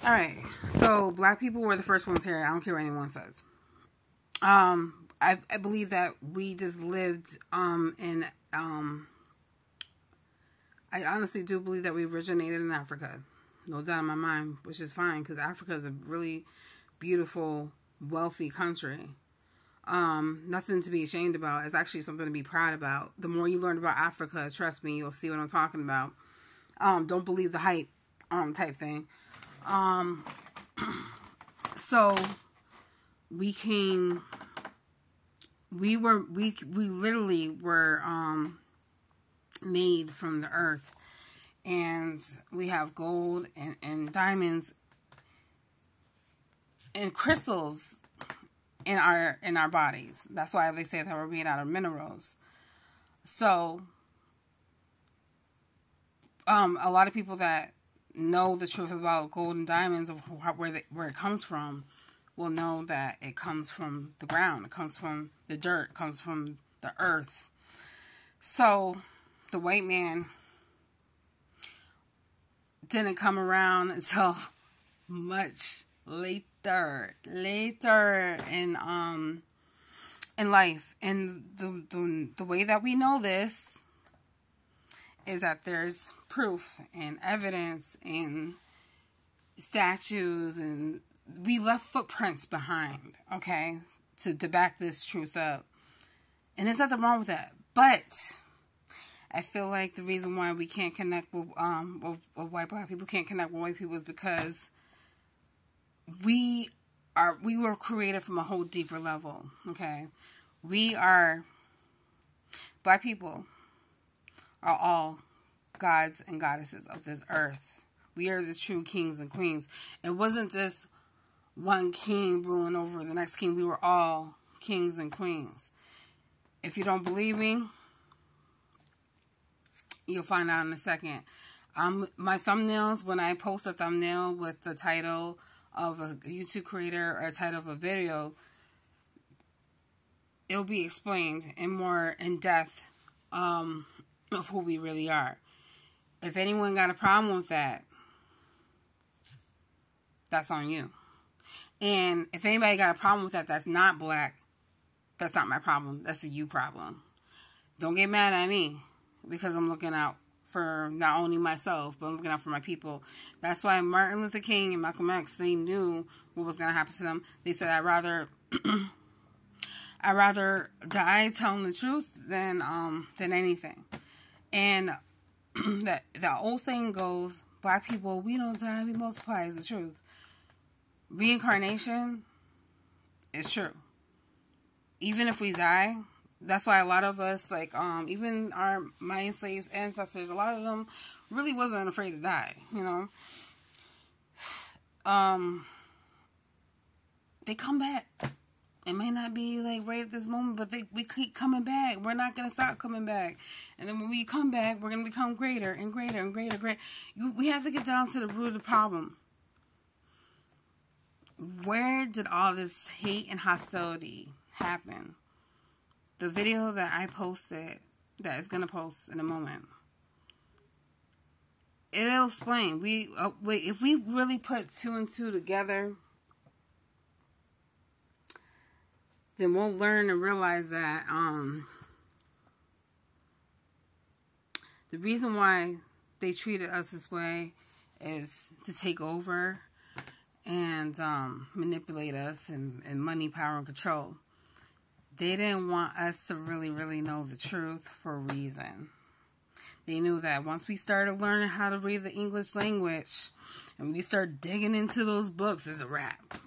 All right. So black people were the first ones here. I don't care what anyone says. I believe that we just lived in I honestly do believe that we originated in Africa. No doubt in my mind, which is fine because Africa is a really beautiful, wealthy country. Nothing to be ashamed about. It's actually something to be proud about. The more you learn about Africa, trust me, you'll see what I'm talking about. Don't believe the hype, type thing. So we came. We literally were made from the earth, and we have gold and diamonds and crystals in our bodies. That's why they say that we're made out of minerals. So a lot of people that know the truth about gold and diamonds, of where it comes from, will know that it comes from the ground. It comes from the dirt. It comes from the earth. So the white man didn't come around until much later in life. And the way that we know this is that there's proof and evidence and statues, and we left footprints behind, okay, to back this truth up. And there's nothing wrong with that. But I feel like the reason why we can't connect with white black people can't connect with white people is because we were created from a whole deeper level, okay? Black people are all gods and goddesses of this earth. We are the true kings and queens. It wasn't just one king ruling over the next king. We were all kings and queens. If you don't believe me, you'll find out in a second. My thumbnails, when I post a thumbnail with the title of a YouTube creator or a title of a video, it'll be explained in more in depth of who we really are. If anyone got a problem with that, that's on you. And if anybody got a problem with that that's not black, that's not my problem. That's the you problem. Don't get mad at me because I'm looking out for not only myself, but I'm looking out for my people. That's why Martin Luther King and Malcolm X, they knew what was going to happen to them. They said, I'd rather die telling the truth than anything. And that the old saying goes, black people, we don't die, we multiply, is the truth. Reincarnation is true. Even if we die, that's why a lot of us, like, even our my enslaved ancestors, a lot of them really wasn't afraid to die, you know. They come back. It may not be, like, right at this moment, but we keep coming back. We're not going to stop coming back. And then when we come back, we're going to become greater and greater and greater and greater. We have to get down to the root of the problem. Where did all this hate and hostility happen? The video that I posted, that is going to post in a moment, it'll explain. If we really put two and two together, then we'll learn and realize that the reason why they treated us this way is to take over and manipulate us and money, power, and control. They didn't want us to really, really know the truth for a reason. They knew that once we started learning how to read the English language and we start digging into those books, it's a wrap.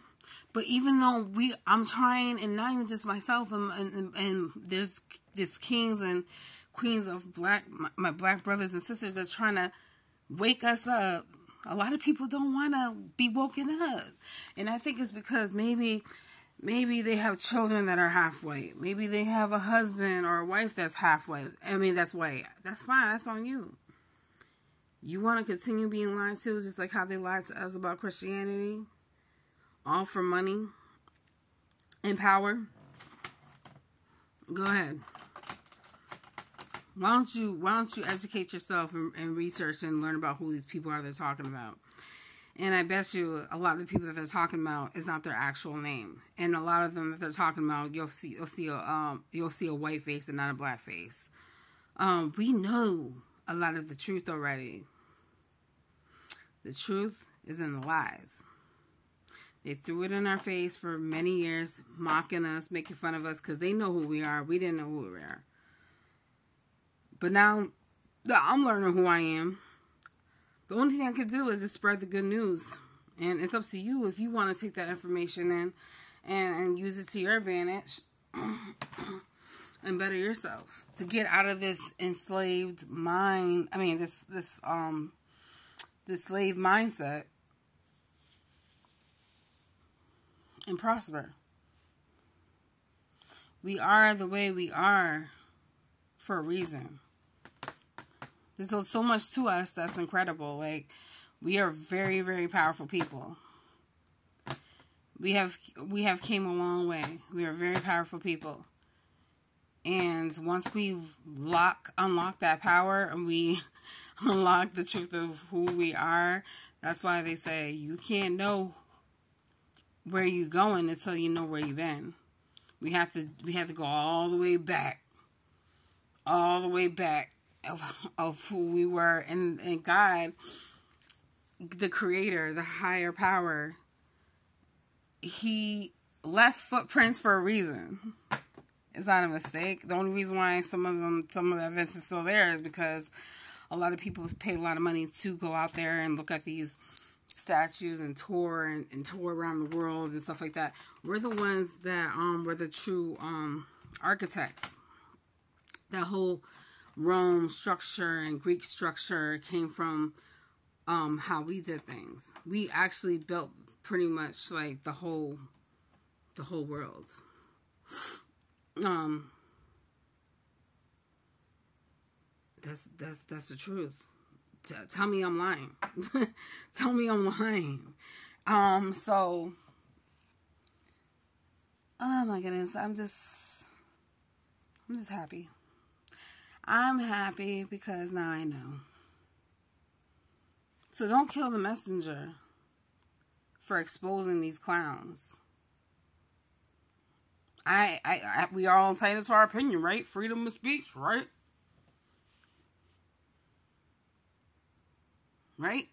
But even though I'm trying, and not even just myself, and there's kings and queens of my black brothers and sisters that's trying to wake us up, a lot of people don't want to be woken up. And I think it's because maybe they have children that are half white. Maybe they have a husband or a wife that's half white. I mean, that's white. That's fine. That's on you. You want to continue being lied to, just like how they lied to us about Christianity? All for money and power? Go ahead. Why don't you educate yourself and research and learn about who these people are they're talking about? And I bet you a lot of the people that they're talking about is not their actual name. And a lot of them that they're talking about, you'll see a white face and not a black face. We know a lot of the truth already. The truth is in the lies. They threw it in our face for many years, mocking us, making fun of us, because they know who we are. We didn't know who we are. But now I'm learning who I am. The only thing I could do is just spread the good news. And it's up to you if you want to take that information in and use it to your advantage and better yourself. To get out of this enslaved mind, this slave mindset and prosper. We are the way we are for a reason. There's so much to us that's incredible. Like, we are very, very powerful people. We have came a long way. We are very powerful people. And once we unlock that power and we unlock the truth of who we are, that's why they say you can't know where you're going until you know where you've been. We have to go all the way back of who we were, and God, the creator, the higher power, he left footprints for a reason. It's not a mistake. The only reason why some of the events are still there is because a lot of people pay a lot of money to go out there and look at these statues and tour around the world and stuff like that. We're the ones that were the true architects. That whole Rome structure and Greek structure came from how we did things. We actually built pretty much like the whole world. That's the truth. Tell me I'm lying. Tell me I'm lying. So, oh my goodness, I'm just happy. I'm happy because now I know. So don't kill the messenger for exposing these clowns. We are all entitled to our opinion, right? Freedom of speech, right? Right?